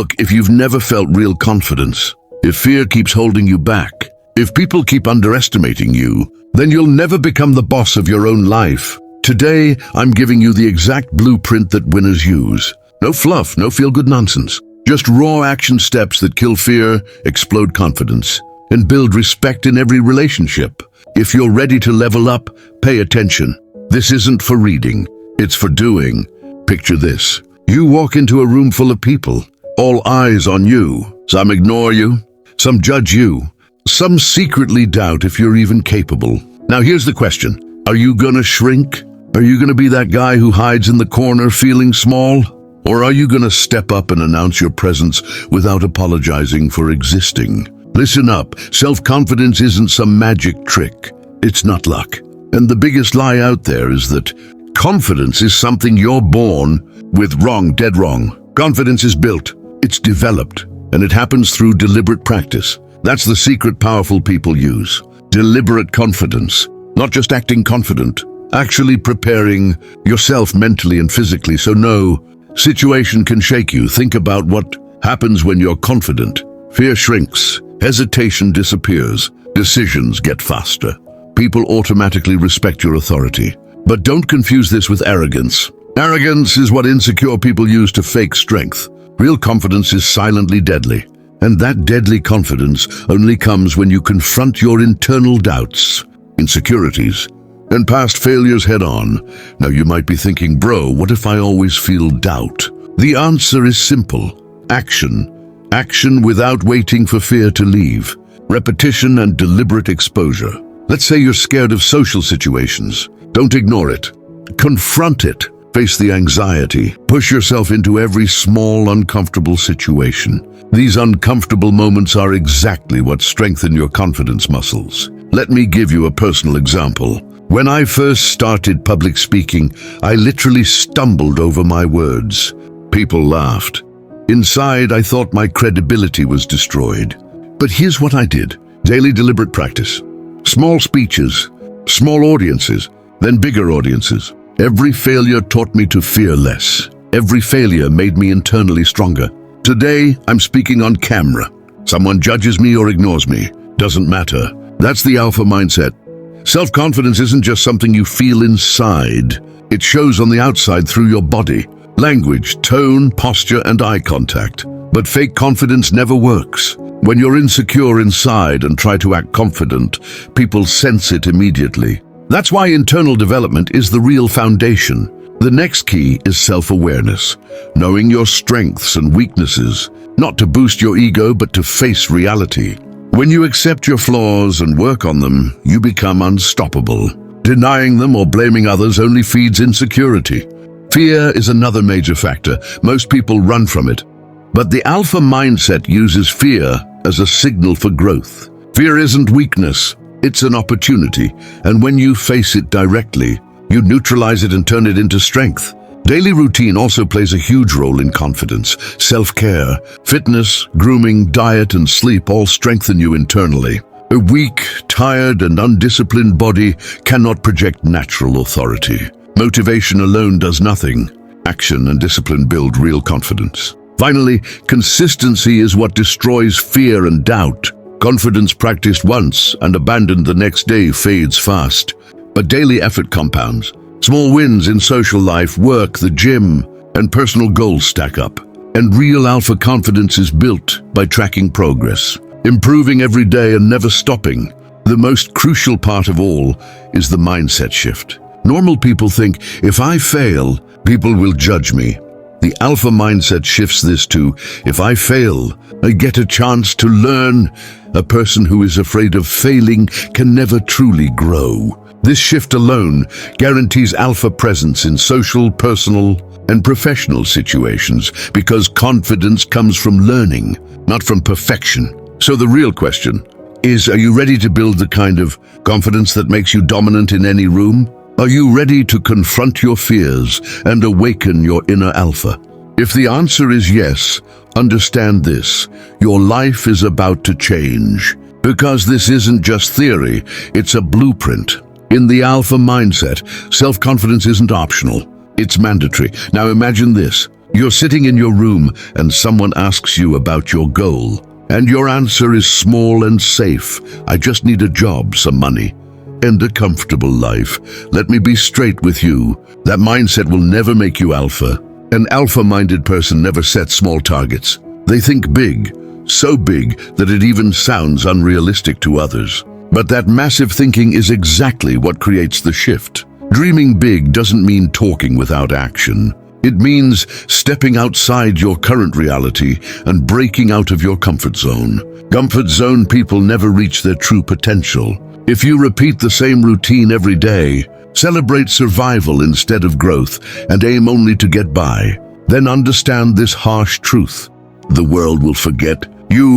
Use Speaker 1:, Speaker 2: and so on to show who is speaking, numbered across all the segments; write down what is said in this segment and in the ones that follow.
Speaker 1: Look, if you've never felt real confidence, if fear keeps holding you back, if people keep underestimating you, then you'll never become the boss of your own life. Today, I'm giving you the exact blueprint that winners use. No fluff, no feel-good nonsense. Just raw action steps that kill fear, explode confidence, and build respect in every relationship. If you're ready to level up, pay attention. This isn't for reading, it's for doing. Picture this. You walk into a room full of people, all eyes on you. Some ignore you, some judge you, some secretly doubt if you're even capable. Now here's the question. Are you gonna shrink? Are you gonna be that guy who hides in the corner feeling small? Or are you gonna step up and announce your presence without apologizing for existing? Listen up, self-confidence isn't some magic trick. It's not luck. And the biggest lie out there is that confidence is something you're born with. Wrong, dead wrong. Confidence is built, it's developed, and it happens through deliberate practice. That's the secret powerful people use. Deliberate confidence. Not just acting confident, actually preparing yourself mentally and physically so no situation can shake you. Think about what happens when you're confident. Fear shrinks, hesitation disappears, decisions get faster. People automatically respect your authority. But don't confuse this with arrogance. Arrogance is what insecure people use to fake strength. Real confidence is silently deadly. And that deadly confidence only comes when you confront your internal doubts, insecurities, and past failures head on. Now you might be thinking, bro, what if I always feel doubt? The answer is simple. Action. Action without waiting for fear to leave. Repetition and deliberate exposure. Let's say you're scared of social situations. Don't ignore it. Confront it. Face the anxiety. Push yourself into every small, uncomfortable situation. These uncomfortable moments are exactly what strengthen your confidence muscles. Let me give you a personal example. When I first started public speaking, I literally stumbled over my words. People laughed. Inside, I thought my credibility was destroyed. But here's what I did. Daily deliberate practice. Small speeches, small audiences, then bigger audiences. Every failure taught me to fear less. Every failure made me internally stronger. Today, I'm speaking on camera. Someone judges me or ignores me. Doesn't matter. That's the alpha mindset. Self-confidence isn't just something you feel inside. It shows on the outside through your body, language, tone, posture, and eye contact. But fake confidence never works. When you're insecure inside and try to act confident, people sense it immediately. That's why internal development is the real foundation. The next key is self-awareness, knowing your strengths and weaknesses, not to boost your ego but to face reality. When you accept your flaws and work on them, you become unstoppable. Denying them or blaming others only feeds insecurity. Fear is another major factor. Most people run from it. But the alpha mindset uses fear as a signal for growth. Fear isn't weakness. It's an opportunity, and when you face it directly, you neutralize it and turn it into strength. Daily routine also plays a huge role in confidence. Self-care, fitness, grooming, diet, and sleep all strengthen you internally. A weak, tired, and undisciplined body cannot project natural authority. Motivation alone does nothing. Action and discipline build real confidence. Finally, consistency is what destroys fear and doubt. Confidence practiced once and abandoned the next day fades fast. But daily effort compounds. Small wins in social life, work, the gym, and personal goals stack up. And real alpha confidence is built by tracking progress, improving every day and never stopping. The most crucial part of all is the mindset shift. Normal people think, if I fail, people will judge me. The alpha mindset shifts this to, if I fail, I get a chance to learn. A person who is afraid of failing can never truly grow. This shift alone guarantees alpha presence in social, personal, and professional situations because confidence comes from learning, not from perfection. So the real question is, are you ready to build the kind of confidence that makes you dominant in any room? Are you ready to confront your fears and awaken your inner alpha? If the answer is yes, understand this. Your life is about to change. Because this isn't just theory, it's a blueprint. In the alpha mindset, self-confidence isn't optional. It's mandatory. Now imagine this. You're sitting in your room and someone asks you about your goal. And your answer is small and safe. I just need a job, some money, and a comfortable life. Let me be straight with you. That mindset will never make you alpha. An alpha-minded person never sets small targets. They think big, so big that it even sounds unrealistic to others. But that massive thinking is exactly what creates the shift. Dreaming big doesn't mean talking without action. It means stepping outside your current reality and breaking out of your comfort zone. Comfort zone people never reach their true potential. If you repeat the same routine every day, celebrate survival instead of growth, and aim only to get by, then understand this harsh truth. The world will forget.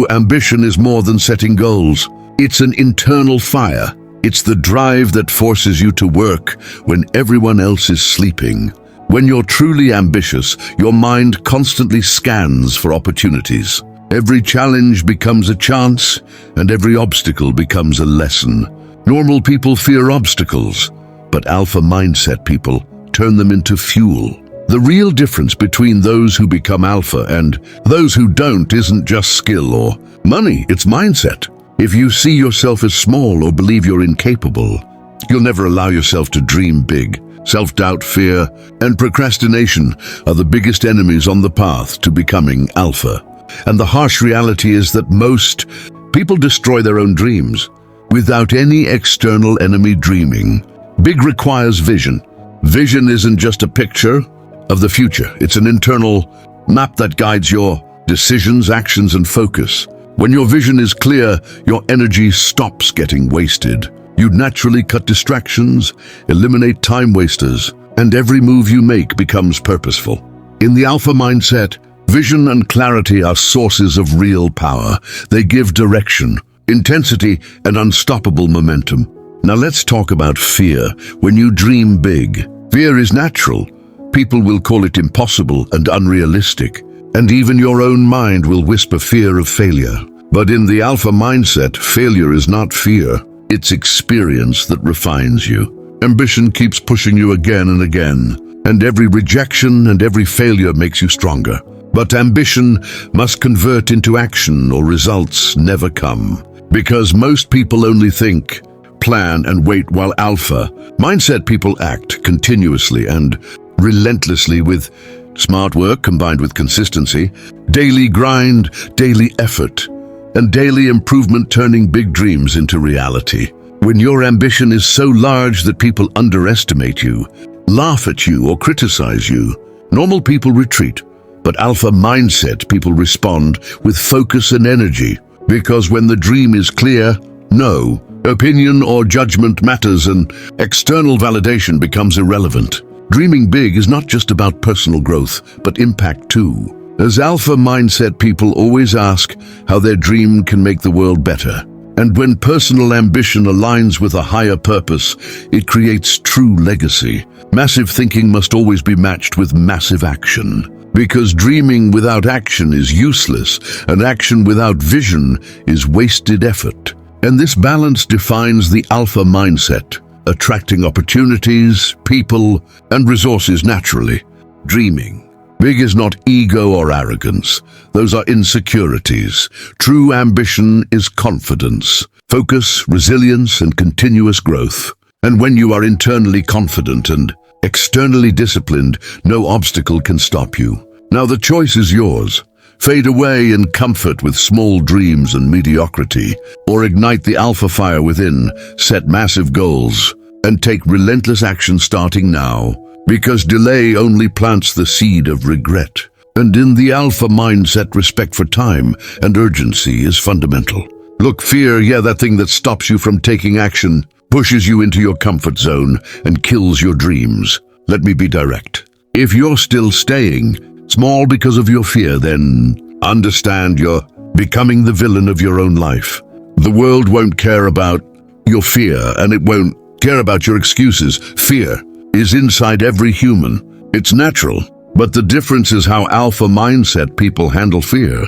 Speaker 1: Ambition is more than setting goals. It's an internal fire. It's the drive that forces you to work when everyone else is sleeping. When you're truly ambitious, your mind constantly scans for opportunities. Every challenge becomes a chance, and every obstacle becomes a lesson. Normal people fear obstacles, but alpha mindset people turn them into fuel. The real difference between those who become alpha and those who don't isn't just skill or money, it's mindset. If you see yourself as small or believe you're incapable, you'll never allow yourself to dream big. Self-doubt, fear, and procrastination are the biggest enemies on the path to becoming alpha. And the harsh reality is that most people destroy their own dreams without any external enemy dreaming. Big requires vision. Vision isn't just a picture of the future. It's an internal map that guides your decisions, actions, and focus. When your vision is clear, your energy stops getting wasted. You naturally cut distractions, eliminate time wasters, and every move you make becomes purposeful. In the alpha mindset, vision and clarity are sources of real power. They give direction, intensity, and unstoppable momentum. Now let's talk about fear. When you dream big, fear is natural. People will call it impossible and unrealistic, and even your own mind will whisper fear of failure. But in the alpha mindset, failure is not fear. It's experience that refines you. Ambition keeps pushing you again and again, and every rejection and every failure makes you stronger. But ambition must convert into action or results never come. Because most people only think, plan, and wait, while alpha mindset people act continuously and relentlessly with smart work combined with consistency, daily grind, daily effort, and daily improvement, turning big dreams into reality. When your ambition is so large that people underestimate you, laugh at you, or criticize you, normal people retreat. But alpha mindset people respond with focus and energy, because when the dream is clear, no opinion or judgment matters and external validation becomes irrelevant. Dreaming big is not just about personal growth, but impact too. As alpha mindset people always ask how their dream can make the world better. And when personal ambition aligns with a higher purpose, it creates true legacy. Massive thinking must always be matched with massive action. Because dreaming without action is useless, and action without vision is wasted effort. And this balance defines the alpha mindset, attracting opportunities, people, and resources naturally. Dreaming big is not ego or arrogance. Those are insecurities. True ambition is confidence, focus, resilience, and continuous growth. And when you are internally confident and externally disciplined, no obstacle can stop you. Now the choice is yours. Fade away in comfort with small dreams and mediocrity, or ignite the alpha fire within, set massive goals, and take relentless action starting now. Because delay only plants the seed of regret. And in the alpha mindset, respect for time and urgency is fundamental. Look, fear, that thing that stops you from taking action, pushes you into your comfort zone and kills your dreams. Let me be direct. If you're still staying small because of your fear, then understand you're becoming the villain of your own life. The world won't care about your fear, and it won't care about your excuses. Fear is inside every human. It's natural, but the difference is how alpha mindset people handle fear.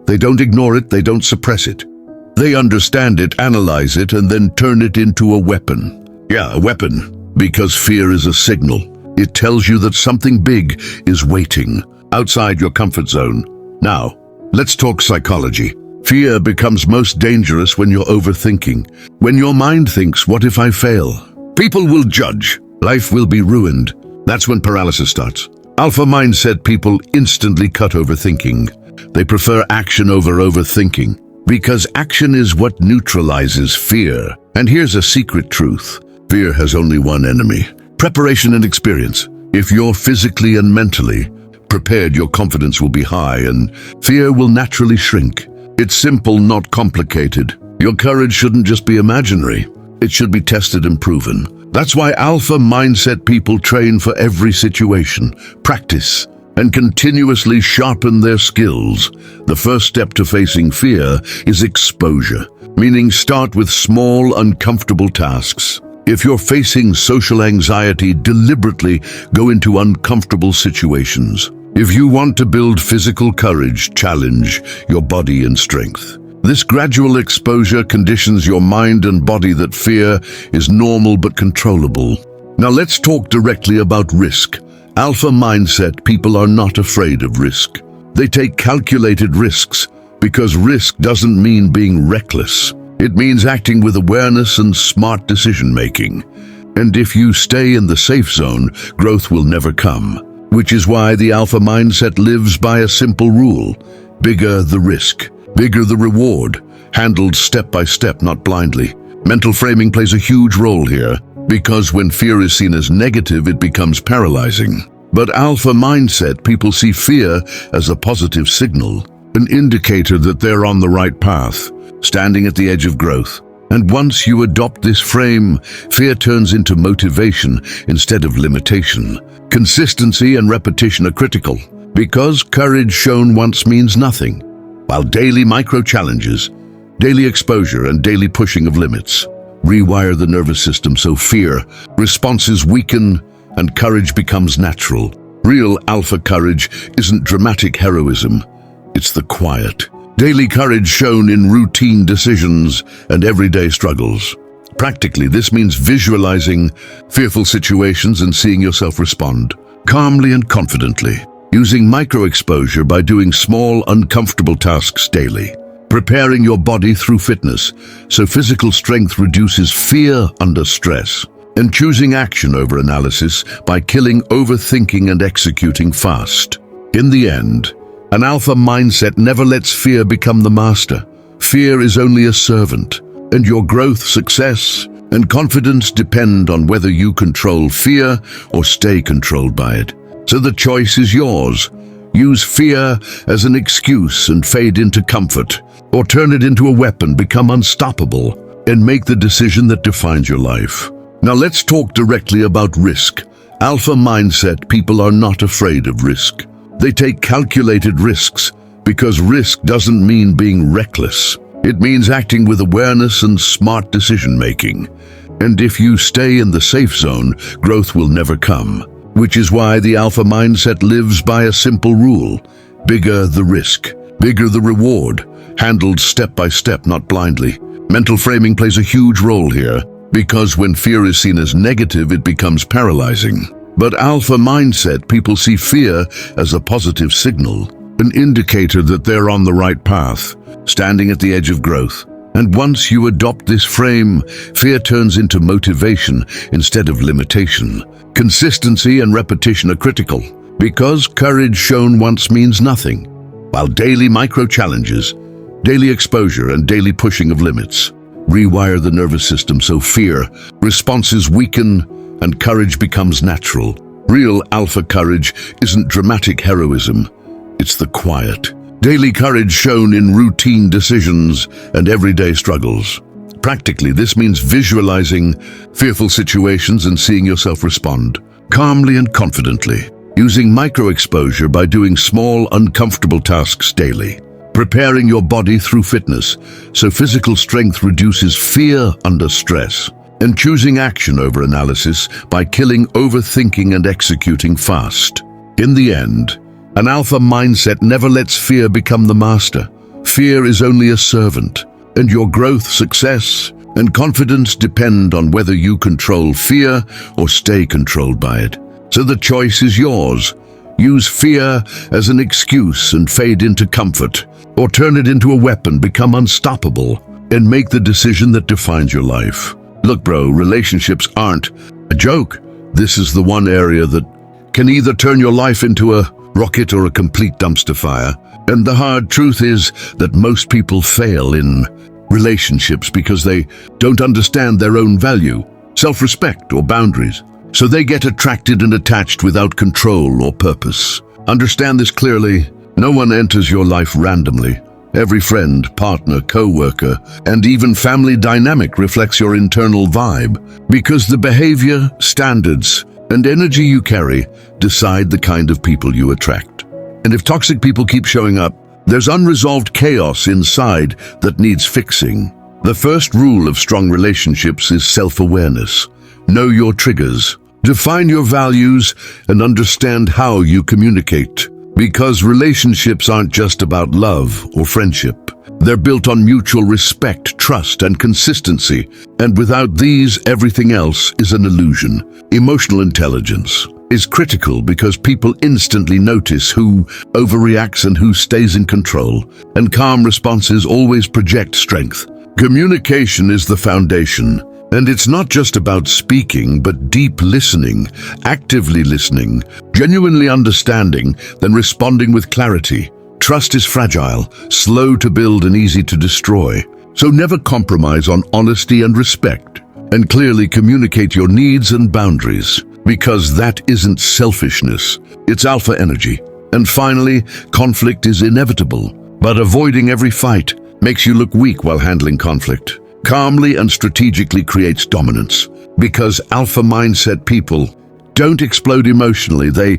Speaker 1: They don't ignore it, they don't suppress it. They understand it, analyze it, and then turn it into a weapon. A weapon, because fear is a signal. It tells you that something big is waiting. outside your comfort zone. Now, let's talk psychology. Fear becomes most dangerous when you're overthinking. When your mind thinks, what if I fail? People will judge. Life will be ruined. That's when paralysis starts. Alpha mindset people instantly cut overthinking. They prefer action over overthinking because action is what neutralizes fear. And here's a secret truth. Fear has only one enemy: preparation and experience. If you're physically and mentally prepared, your confidence will be high and fear will naturally shrink. It's simple, not complicated. Your courage shouldn't just be imaginary. It should be tested and proven. That's why alpha mindset people train for every situation, practice, and continuously sharpen their skills. The first step to facing fear is exposure, meaning start with small, uncomfortable tasks. If you're facing social anxiety, deliberately go into uncomfortable situations. If you want to build physical courage, challenge your body and strength. This gradual exposure conditions your mind and body that fear is normal but controllable. Now let's talk directly about risk. Alpha mindset people are not afraid of risk. They take calculated risks because risk doesn't mean being reckless. It means acting with awareness and smart decision-making. And if you stay in the safe zone, growth will never come. Which is why the alpha mindset lives by a simple rule: bigger the risk, bigger the reward, handled step by step, not blindly. Mental framing plays a huge role here, because when fear is seen as negative, it becomes paralyzing. But alpha mindset people see fear as a positive signal, an indicator that they're on the right path, standing at the edge of growth. And once you adopt this frame, fear turns into motivation instead of limitation. Consistency and repetition are critical, because courage shown once means nothing, while daily micro-challenges, daily exposure, and daily pushing of limits rewire the nervous system so fear responses weaken and courage becomes natural. Real alpha courage isn't dramatic heroism, it's the quiet, daily courage shown in routine decisions and everyday struggles. Practically, this means visualizing fearful situations and seeing yourself respond calmly and confidently, using micro-exposure by doing small, uncomfortable tasks daily, preparing your body through fitness so physical strength reduces fear under stress, and choosing action over analysis by killing overthinking and executing fast. In the end, an alpha mindset never lets fear become the master. Fear is only a servant, and your growth, success, and confidence depend on whether you control fear or stay controlled by it. So the choice is yours. Use fear as an excuse and fade into comfort, or turn it into a weapon, become unstoppable, and make the decision that defines your life. Now let's talk directly about risk. Alpha mindset people are not afraid of risk. They take calculated risks because risk doesn't mean being reckless. It means acting with awareness and smart decision-making. And if you stay in the safe zone, growth will never come. Which is why the alpha mindset lives by a simple rule: bigger the risk, bigger the reward, handled step by step, not blindly. Mental framing plays a huge role here, because when fear is seen as negative, it becomes paralyzing. But alpha mindset people see fear as a positive signal, an indicator that they're on the right path, standing at the edge of growth. And once you adopt this frame, fear turns into motivation instead of limitation. Consistency and repetition are critical, because courage shown once means nothing, while daily micro-challenges, daily exposure, and daily pushing of limits rewire the nervous system so fear responses weaken and courage becomes natural. Real alpha courage isn't dramatic heroism, it's the quiet, daily courage shown in routine decisions and everyday struggles. Practically, this means visualizing fearful situations and seeing yourself respond calmly and confidently, using micro-exposure by doing small, uncomfortable tasks daily, preparing your body through fitness so physical strength reduces fear under stress, and choosing action over analysis by killing overthinking and executing fast. In the end, an alpha mindset never lets fear become the master. Fear is only a servant, and your growth, success, and confidence depend on whether you control fear or stay controlled by it. So the choice is yours. Use fear as an excuse and fade into comfort, or turn it into a weapon, become unstoppable, and make the decision that defines your life. Look, bro, relationships aren't a joke. This is the one area that can either turn your life into a rocket or a complete dumpster fire. And the hard truth is that most people fail in relationships because they don't understand their own value, self-respect, or boundaries. So they get attracted and attached without control or purpose. Understand this clearly. No one enters your life randomly. Every friend, partner, co-worker, and even family dynamic reflects your internal vibe, because the behavior, standards, and energy you carry decide the kind of people you attract. And if toxic people keep showing up, there's unresolved chaos inside that needs fixing. The first rule of strong relationships is self-awareness. Know your triggers, define your values, and understand how you communicate. Because relationships aren't just about love or friendship. They're built on mutual respect, trust, and consistency. And without these, everything else is an illusion. Emotional intelligence is critical because people instantly notice who overreacts and who stays in control. And calm responses always project strength. Communication is the foundation. And it's not just about speaking, but deep listening, actively listening, genuinely understanding, then responding with clarity. Trust is fragile, slow to build and easy to destroy. So never compromise on honesty and respect. And clearly communicate your needs and boundaries, because that isn't selfishness, it's alpha energy. And finally, conflict is inevitable, but avoiding every fight makes you look weak while handling conflict. Calmly and strategically creates dominance, because alpha mindset people don't explode emotionally. They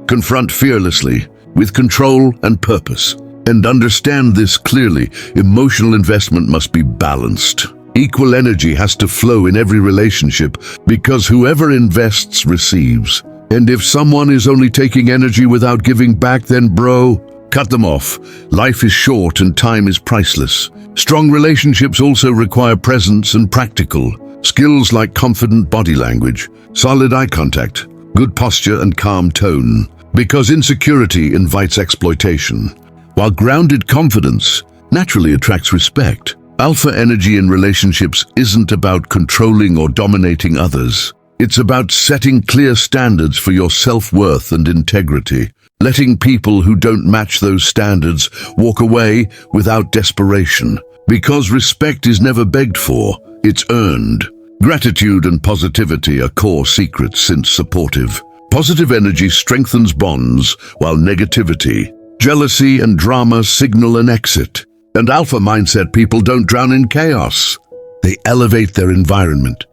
Speaker 1: confront fearlessly, with control and purpose. And understand this clearly, emotional investment must be balanced. Equal energy has to flow in every relationship, because whoever invests receives. And if someone is only taking energy without giving back, then bro, cut them off. Life is short and time is priceless. Strong relationships also require presence and practical skills like confident body language, solid eye contact, good posture, and calm tone, because insecurity invites exploitation, while grounded confidence naturally attracts respect. Alpha energy in relationships isn't about controlling or dominating others. It's about setting clear standards for your self-worth and integrity, letting people who don't match those standards walk away without desperation. Because respect is never begged for, it's earned. Gratitude and positivity are core secrets since supportive. Positive energy strengthens bonds, while negativity, jealousy, and drama signal an exit. And alpha mindset people don't drown in chaos. They elevate their environment.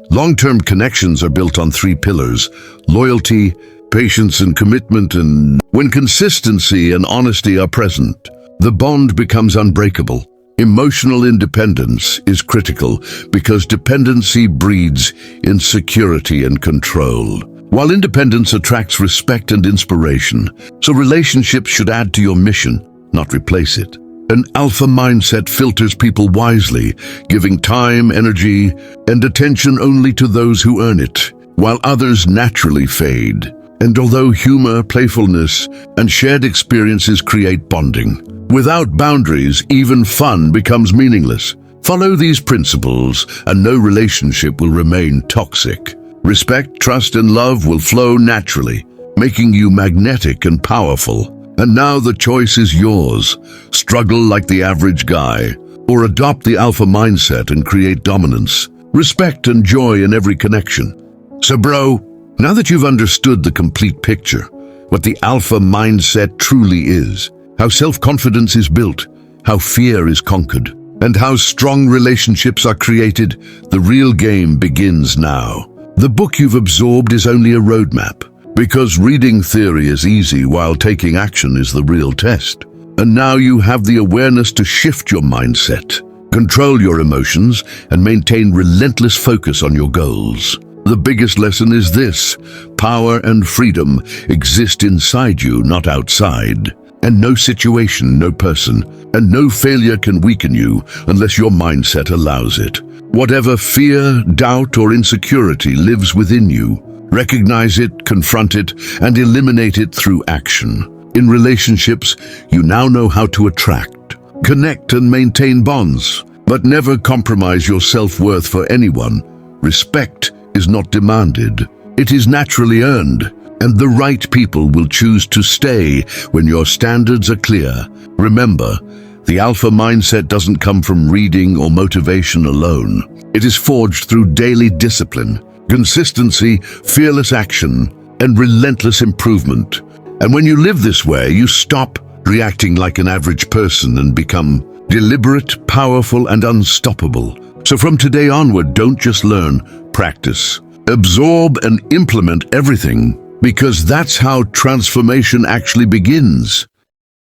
Speaker 1: Long-term connections are built on 3 pillars: loyalty, patience, and commitment. And when consistency and honesty are present, the bond becomes unbreakable. Emotional independence is critical because dependency breeds insecurity and control, while independence attracts respect and inspiration. So relationships should add to your mission, not replace it. An alpha mindset filters people wisely, giving time, energy, and attention only to those who earn it, while others naturally fade. And although humor, playfulness, and shared experiences create bonding, without boundaries, even fun becomes meaningless. Follow these principles, and no relationship will remain toxic. Respect, trust, and love will flow naturally, making you magnetic and powerful. And now the choice is yours. Struggle like the average guy, or adopt the alpha mindset and create dominance, respect, and joy in every connection. So bro, now that you've understood the complete picture, what the alpha mindset truly is, how self-confidence is built, how fear is conquered, and how strong relationships are created, the real game begins now. The book you've absorbed is only a roadmap, because reading theory is easy while taking action is the real test. And now you have the awareness to shift your mindset, control your emotions, and maintain relentless focus on your goals. The biggest lesson is this: power and freedom exist inside you, not outside. And no situation, no person, and no failure can weaken you unless your mindset allows it. Whatever fear, doubt, or insecurity lives within you, Recognize it, confront it, and eliminate it through action. In relationships, you now know how to attract, connect, and maintain bonds, but never compromise your self-worth for anyone. Respect is not demanded. It is naturally earned, and the right people will choose to stay when your standards are clear. Remember, the alpha mindset doesn't come from reading or motivation alone. It is forged through daily discipline, consistency, fearless action, and relentless improvement. And when you live this way, you stop reacting like an average person and become deliberate, powerful, and unstoppable. So from today onward, don't just learn, practice, absorb, and implement everything, because that's how transformation actually begins.